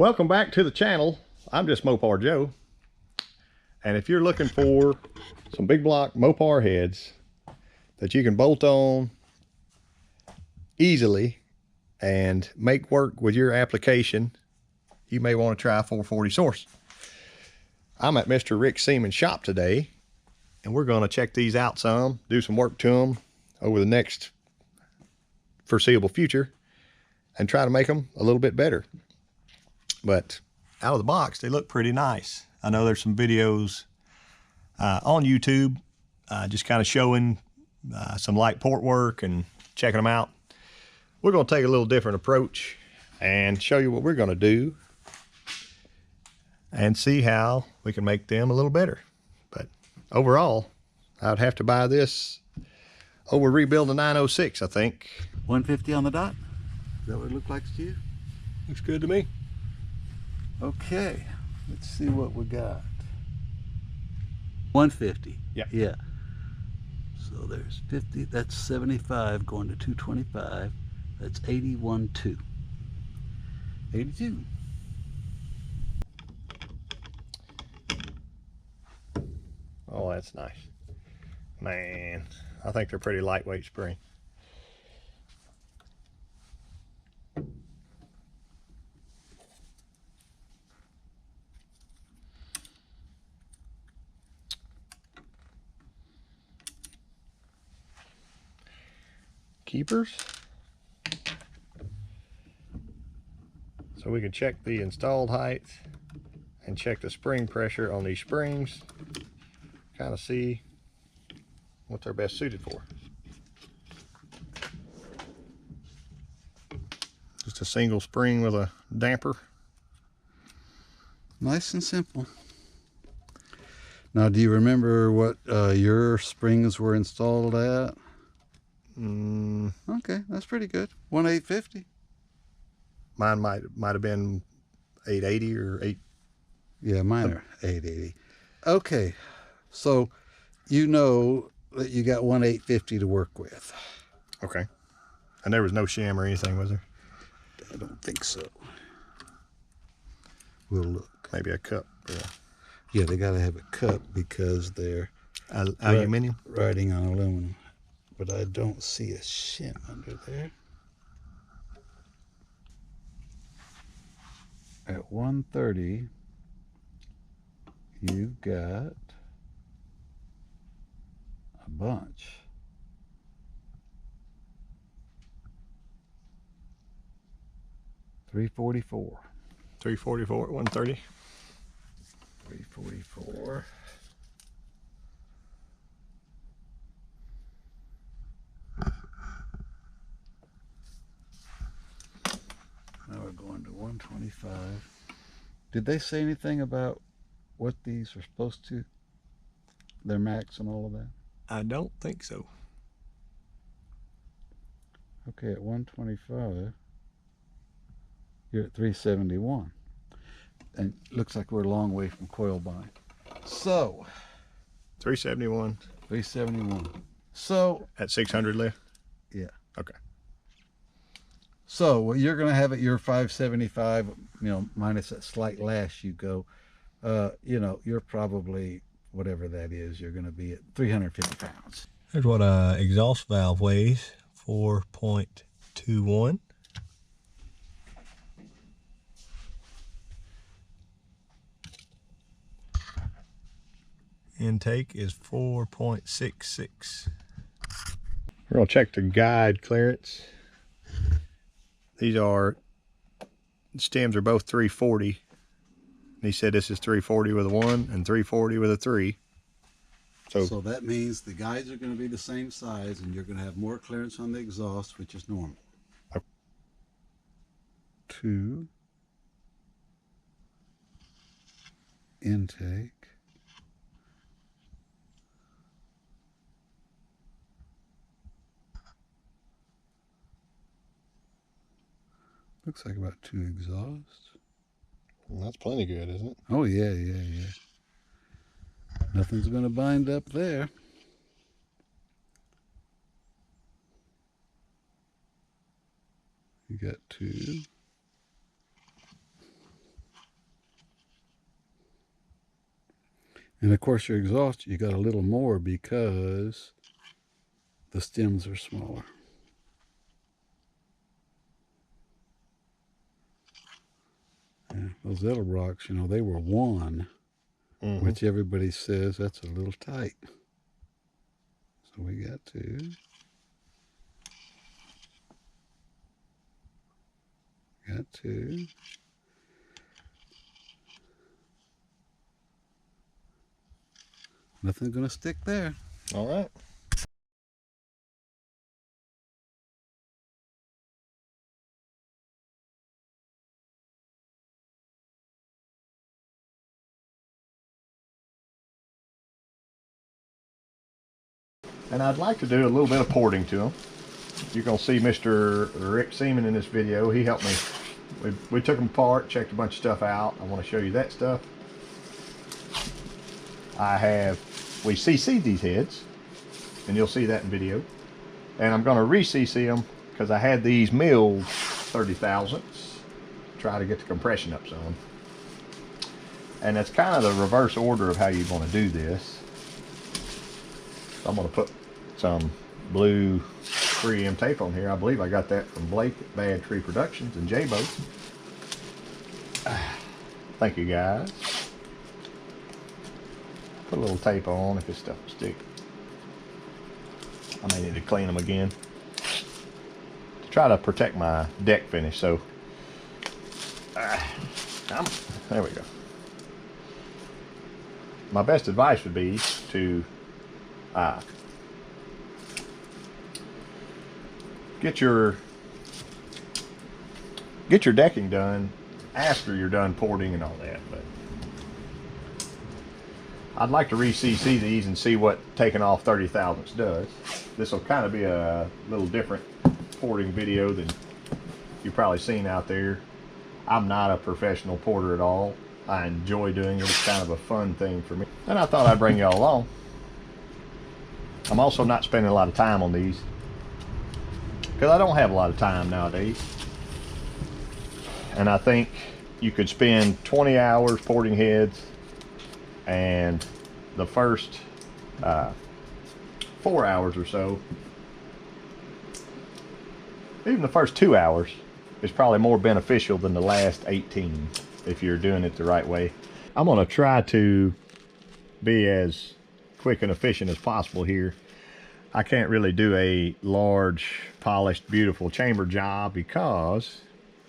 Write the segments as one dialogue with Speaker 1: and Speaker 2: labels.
Speaker 1: Welcome back to the channel. I'm just Mopar Joe. And if you're looking for some big block Mopar heads that you can bolt on easily and make work with your application, you may want to try a 440 Source. I'm at Mr. Rick Seaman's shop today, and we're going to check these out some, do some work to them over the next foreseeable future, and try to make them a little bit better. But out of the box, they look pretty nice. I know there's some videos on YouTube just kind of showing some light port work and checking them out. We're going to take a little different approach and show you what we're going to do and see how we can make them a little better. But overall, I'd have to buy this over rebuild a 906, I think.
Speaker 2: 150 on the dot? Is that what it looks like to you?
Speaker 1: Looks good to me.
Speaker 2: Okay, let's see what we got. 150.
Speaker 1: Yeah.
Speaker 2: Yeah. So there's 50, that's 75 going to 225. That's 81.2. 82.
Speaker 1: Oh, that's nice. Man, I think they're pretty lightweight spring. Keepers. So we can check the installed height and check the spring pressure on these springs, kind of see what they're best suited for. Just a single spring with a damper.
Speaker 2: Nice and simple. Now, do you remember what your springs were installed at? Okay, that's pretty good. 1,850.
Speaker 1: Mine might have been 880 or 8.
Speaker 2: Yeah, mine are 880. Okay, so you know that you got 1,850 to work with.
Speaker 1: Okay. And there was no shim or anything, was there?
Speaker 2: I don't think so. We'll look.
Speaker 1: Maybe a cup.
Speaker 2: Yeah, they got to have a cup because they're
Speaker 1: aluminum.
Speaker 2: Riding on aluminum. But I don't see a shim under there. At 130, you got a bunch. $344.
Speaker 1: 344 at 130.
Speaker 2: 344. Now we're going to 125. Did they say anything about what these are supposed to, their max and all of that?
Speaker 1: I don't think so.
Speaker 2: Okay, at 125, you're at 371. And it looks like we're a long way from coil bind. So,
Speaker 1: 371.
Speaker 2: 371. So,
Speaker 1: at 600 left?
Speaker 2: Yeah.
Speaker 1: Okay.
Speaker 2: So, what you're going to have at your 575, minus that slight lash you go, you're probably, whatever that is, you're going to be at 350 pounds.
Speaker 1: Here's what an exhaust valve weighs, 4.21. Intake is 4.66. We're going to check the guide clearance. These stems are both 340. And he said this is 340 with a 1 and 340 with a 3.
Speaker 2: So that means the guides are going to be the same size and you're going to have more clearance on the exhaust, which is normal.
Speaker 1: Okay.
Speaker 2: 2. Intake. Looks like about 2 exhausts.
Speaker 1: Well, that's plenty good, isn't it?
Speaker 2: Oh, yeah. Nothing's going to bind up there. You got 2. And of course your exhaust, you got a little more because the stems are smaller. Yeah, those Edelbrocks, you know, they were 1, which everybody says that's a little tight. So we got 2. Got 2. Nothing's gonna stick there.
Speaker 1: All right. And I'd like to do a little bit of porting to them. You're going to see Mr. Rick Seaman in this video. He helped me. We took them apart, checked a bunch of stuff out. I want to show you that stuff. We CC'd these heads, and you'll see that in video. And I'm going to re-CC them because I had these milled 30 thousandths. Try to get the compression up some. And that's kind of the reverse order of how you're going to do this. So I'm going to put some blue 3M tape on here. I believe I got that from Blake at Bad Tree Productions and J-Bo. Thank you guys. Put a little tape on if this stuff will stick. I may need to clean them again to try to protect my deck finish. So there we go. My best advice would be to get your decking done after you're done porting and all that. But I'd like to re-CC these and see what taking off 30 thousandths does. This will kind of be a little different porting video than you've probably seen out there. I'm not a professional porter at all. I enjoy doing it. It's kind of a fun thing for me. And I thought I'd bring y'all along. I'm also not spending a lot of time on these because I don't have a lot of time nowadays. And I think you could spend 20 hours porting heads, and the first 4 hours or so, even the first 2 hours, is probably more beneficial than the last 18 if you're doing it the right way. I'm going to try to be as quick and efficient as possible here. I can't really do a large, polished, beautiful chamber job because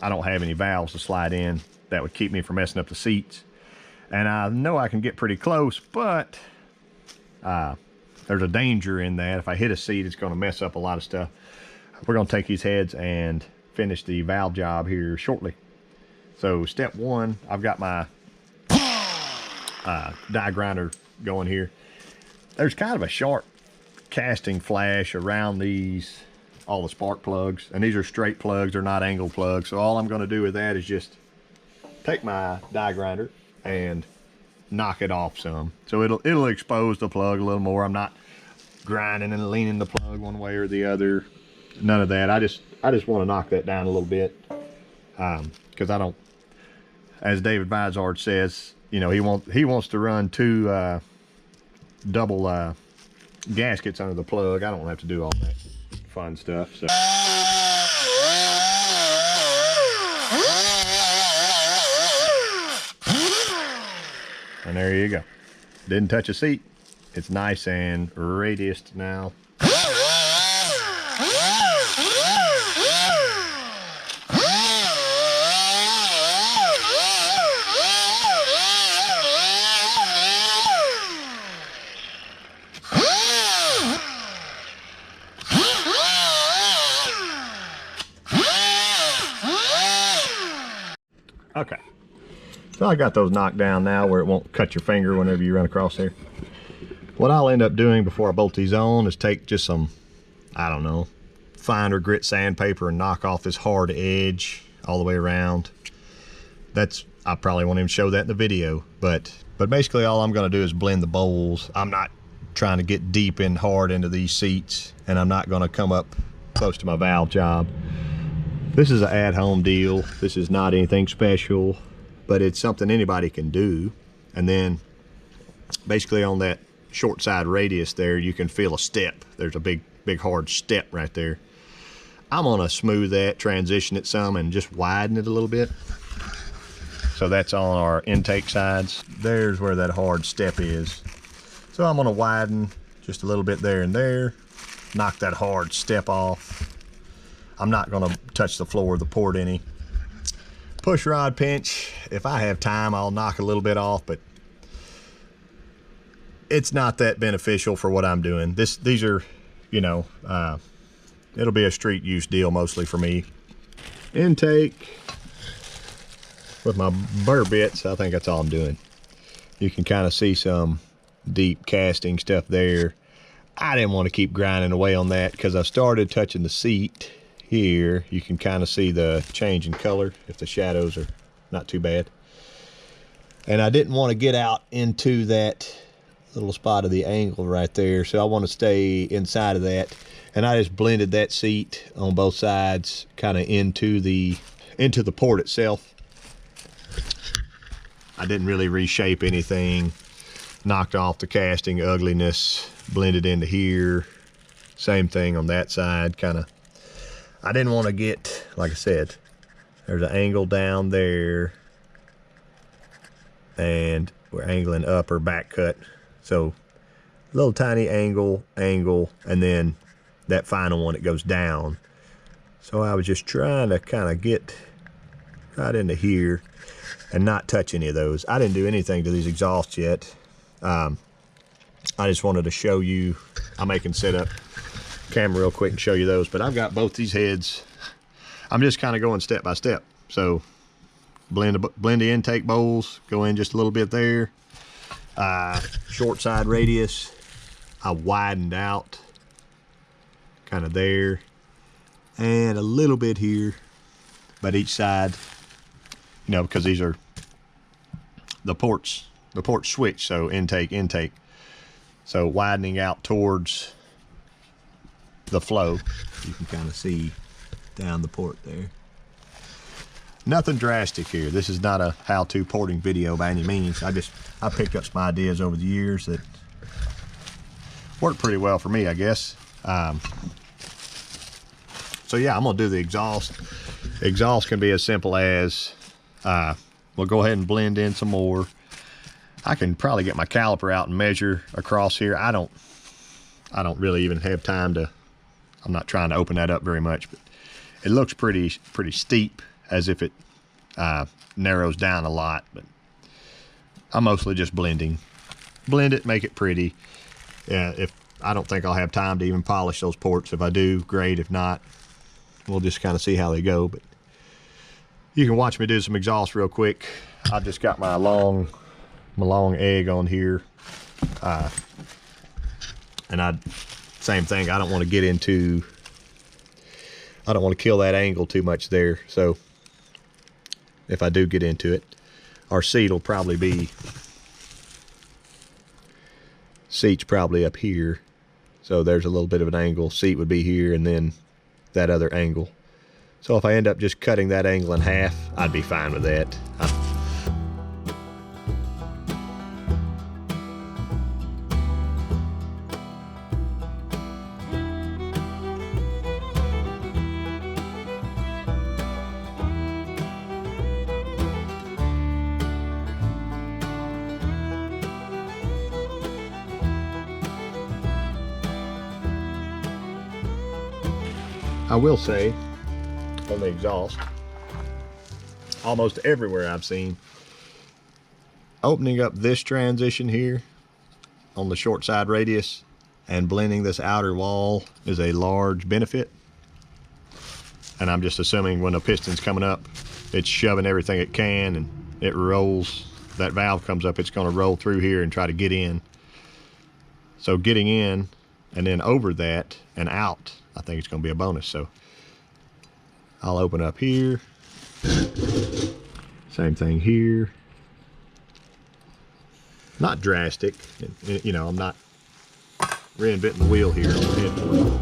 Speaker 1: I don't have any valves to slide in that would keep me from messing up the seats. And I know I can get pretty close, but there's a danger in that. If I hit a seat, it's going to mess up a lot of stuff. We're going to take these heads and finish the valve job here shortly. So step one, I've got my die grinder going here. There's kind of a sharp casting flash around these, all the spark plugs, and these are straight plugs, they're not angle plugs. So all I'm going to do with that is just take my die grinder and knock it off some. So it'll expose the plug a little more. I'm not grinding and leaning the plug one way or the other. None of that. I just want to knock that down a little bit, because I don't, as David Vizard says, you know, he wants to run 2 double gaskets under the plug. I don't have to do all that fun stuff. So. And there you go. Didn't touch a seat. It's nice and radiused now. Okay, so I got those knocked down now where it won't cut your finger whenever you run across there. What I'll end up doing before I bolt these on is take just some, I don't know, fine or grit sandpaper and knock off this hard edge all the way around. I probably won't even show that in the video, but basically all I'm gonna do is blend the bowls. I'm not trying to get deep and hard into these seats, and I'm not gonna come up close to my valve job. This is an at-home deal. This is not anything special, but it's something anybody can do. And then basically on that short side radius there, you can feel a step. There's a big hard step right there. I'm gonna smooth that, transition it some, and just widen it a little bit. So that's on our intake sides. There's where that hard step is. So I'm gonna widen just a little bit there and there, knock that hard step off. I'm not gonna touch the floor of the port any. Push rod pinch, if I have time, I'll knock a little bit off, but it's not that beneficial for what I'm doing. These are, you know, it'll be a street use deal mostly for me. Intake with my burr bits, I think that's all I'm doing. You can kind of see some deep casting stuff there. I didn't want to keep grinding away on that because I started touching the seat here. You can kind of see the change in color if the shadows are not too bad. And I didn't want to get out into that little spot of the angle right there, so I want to stay inside of that. And I just blended that seat on both sides kind of into the port itself. I didn't really reshape anything. Knocked off the casting ugliness, blended into here. Same thing on that side, kind of. I didn't want to get, like I said, there's an angle down there, and we're angling up or back cut. So little tiny angle, and then that final one, it goes down. So I was just trying to kind of get right into here and not touch any of those. I didn't do anything to these exhausts yet. I just wanted to show you. I may can set up camera real quick and show you those, but I've got both these heads. I'm just kind of going step by step. So blend the intake bowls, go in just a little bit there. Short side radius, I widened out kind of there and a little bit here, but each side, you know, because these are the ports switch, so intake, so widening out towards the flow. You can kind of see down the port there. Nothing drastic here. This is not a how-to porting video by any means. I picked up some ideas over the years that worked pretty well for me, I guess. So yeah, I'm gonna do the exhaust. Exhaust can be as simple as, we'll go ahead and blend in some more. I can probably get my caliper out and measure across here. I don't really even have time to, I'm not trying to open that up very much, but it looks pretty steep, as if it narrows down a lot, but I'm mostly just blending. Blend it, make it pretty. If I don't think I'll have time to even polish those ports. If I do, great. If not, we'll just kind of see how they go. But you can watch me do some exhaust real quick. I've just got my long egg on here, and same thing. I don't want to get into, I don't want to kill that angle too much there. So if I do get into it, our seat's probably up here. So there's a little bit of an angle. Seat would be here, and then that other angle. So if I end up just cutting that angle in half, I'd be fine with that. I will say, on the exhaust, almost everywhere I've seen, opening up this transition here on the short side radius and blending this outer wall is a large benefit. And I'm just assuming when the piston's coming up, it's shoving everything it can and it rolls. That valve comes up, it's going to roll through here and try to get in. So getting in and then over that and out, I think it's going to be a bonus. So I'll open up here. Same thing here. Not drastic. You know, I'm not reinventing the wheel here on the headboard.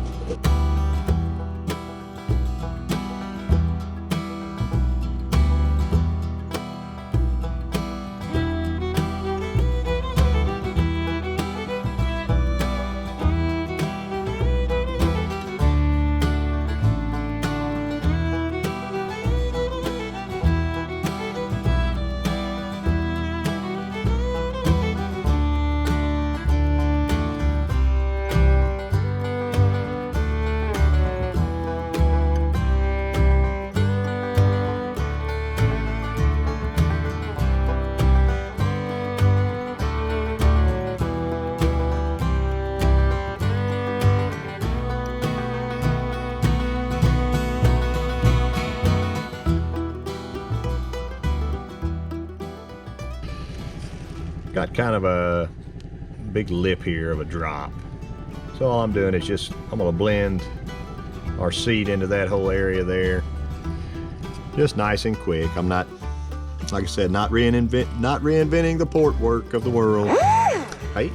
Speaker 1: got kind of a big lip here of a drop. So all I'm doing is just, I'm gonna blend our seat into that whole area there. Just nice and quick. I'm not, like I said, not reinventing the port work of the world. Hey.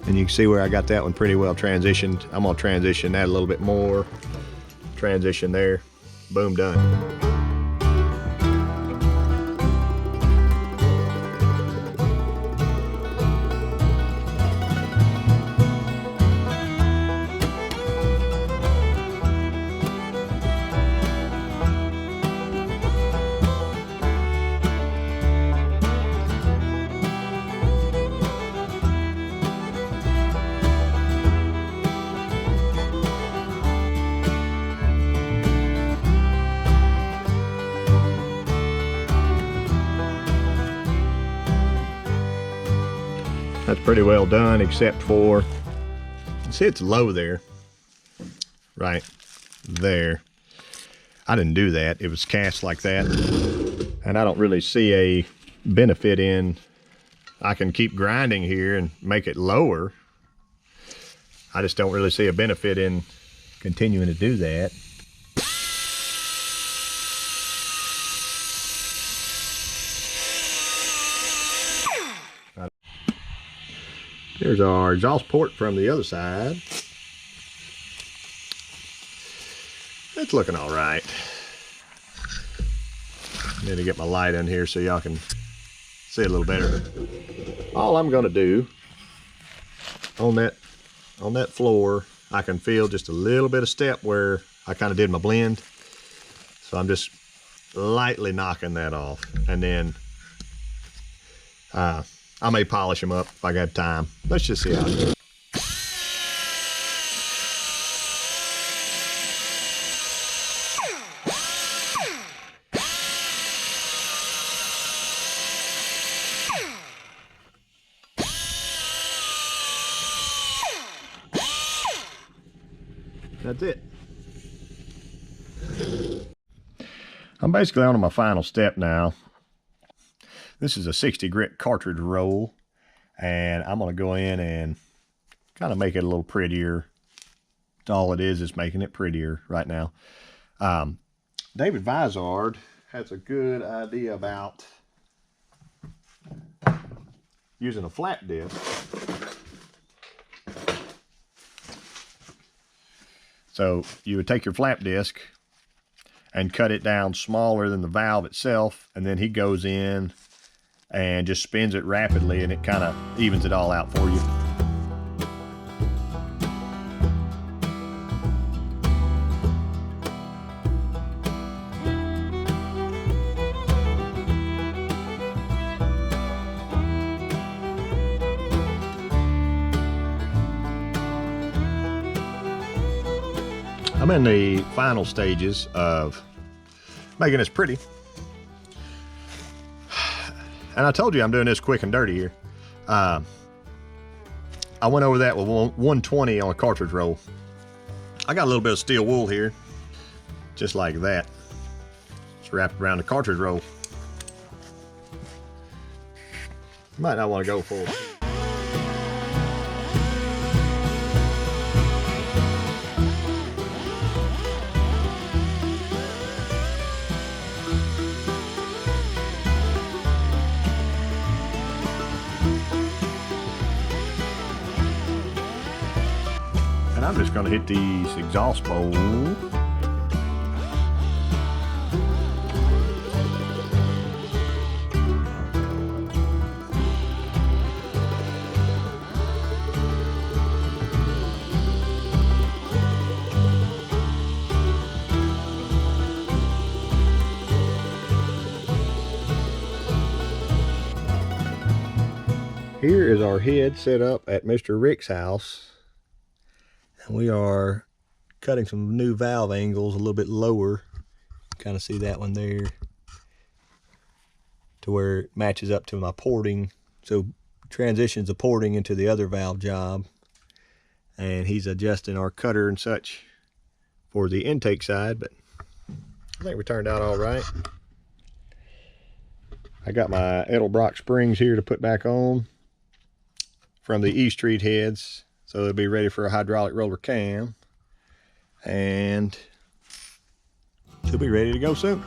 Speaker 1: And you can see where I got that one pretty well transitioned. I'm gonna transition that a little bit more. Transition there. Boom, done. That's pretty well done, except for, see, it's low there, right there. I didn't do that. It was cast like that. And I don't really see a benefit in, I can keep grinding here and make it lower. I just don't really see a benefit in continuing to do that. Here's our exhaust port from the other side. It's looking all right. Need to get my light in here so y'all can see it a little better. All I'm gonna do on that floor, I can feel just a little bit of step where I kind of did my blend. So I'm just lightly knocking that off, and then I may polish them up if I got time. Let's just see how it goes. That's it. I'm basically on to my final step now. This is a 60 grit cartridge roll, and I'm going to go in and kind of make it a little prettier. All it is making it prettier right now. David Vizard has a good idea about using a flat disc. So you would take your flap disc and cut it down smaller than the valve itself, and then he goes in and just spins it rapidly, and it kind of evens it all out for you. I'm in the final stages of making this pretty. And I told you I'm doing this quick and dirty here. I went over that with 120 on a cartridge roll. I got a little bit of steel wool here, just like that. It's wrapped around the cartridge roll. You might not want to go full. I'm just going to hit these exhaust bowls. Here is our head set up at Mr. Rick's house. We are cutting some new valve angles a little bit lower. Kind of see that one there, to where it matches up to my porting. So transitions the porting into the other valve job. And he's adjusting our cutter and such for the intake side, but I think we turned out all right. I got my Edelbrock springs here to put back on from the E Street heads, so they'll be ready for a hydraulic roller cam, and she'll be ready to go soon.